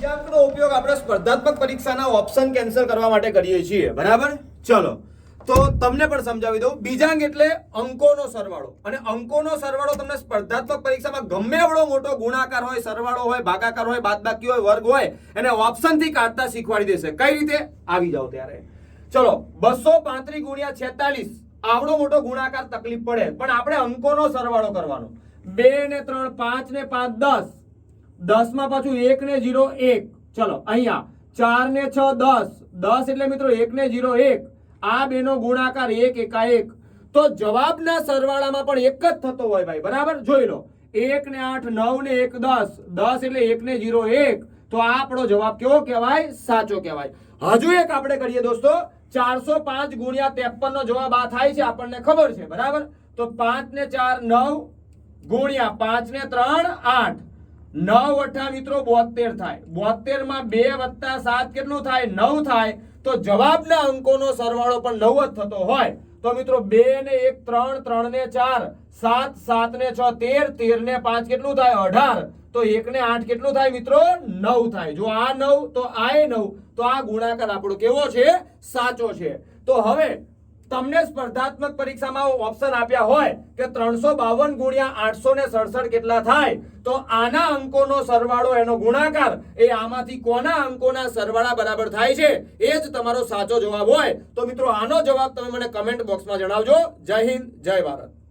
બીજા અંકનો ઉપયોગ આપણે સ્પર્ધાત્મક પરીક્ષાના ઓપ્શન કેન્સલ કરવા માટે કરીએ છીએ, બરાબર? ચલો તો તમને પણ સમજાવી દઉં. બીજાંક એટલે અંકોનો સરવાળો, અને અંકોનો સરવાળો તમને સ્પર્ધાત્મક પરીક્ષામાં ગમે એવડો મોટો ગુણાકાર હોય, સરવાળો હોય, ભાગાકાર હોય, બાદબાકી હોય, વર્ગ હોય, એને ઓપ્શન થી કાઢતા શીખવાડી દેશે. કઈ રીતે? આવી જાવ ત્યારે. ચલો 235 ગુણ્યા 46 આવડો મોટો ગુણાકાર તકલીફ પડે, પણ આપણે અંકોનો સરવાળો કરવાનો. 2 ને 3 5 ને 5 10, 10 માં પાછું 1 ને 0 1. ચલો અહીંયા 4 ને 6 10, 10 એટલે મિત્રો 1 ને 0 1. આ બેનો ગુણાકાર 1 એકા 1. તો જવાબના સરવાળામાં પણ એક જ થતો હોય ભાઈ, બરાબર? જોઈ લો, 1 ને 8 9 ને 1 10, 10 એટલે 1 ને 0 1. તો આ આપણો જવાબ કેવો કહેવાય? સાચો કહેવાય. હજુ એક આપણે કરીએ દોસ્તો. 405 ગુણ્યા 53 નો જવાબ આ થાય છે, આપણને ખબર છે, બરાબર? તો 5 ને 4 9 ગુણ્યા 5 ને 3 8. 9 અઠા મિત્રો 72 થાય. 72 માં 2 વત્તા 7 કેટલું થાય? 9 થાય. તો જવાબના અંકોનો સરવાળો પણ 9 જ થતો હોય. તો મિત્રો 2 ને 1 3, 3 ને 4 7, 7 ને 6 13, 13 ને 5 કેટલું થાય? 18. તો 1 ને 8 કેટલું થાય મિત્રો? 9 થાય. જો આ 9 તો આ 9. તો આ ગુણાકાર આપણો કેવો છે? સાચો છે. તો હવે તમને સ્પર્ધાત્મક પરીક્ષામાં ઓપ્શન આપ્યા હોય કે 352 ગુણ્યા 867 કેટલા થાય, તો આના અંકોનો સરવાળો, એનો ગુણાકાર એ આમાંથી કોના અંકોના સરવાળા બરાબર થાય છે, એ જ તમારો સાચો જવાબ હોય. તો મિત્રો આનો જવાબ તમે મને કમેન્ટ બોક્સમાં જણાવજો. જય હિન્દ, જય ભારત.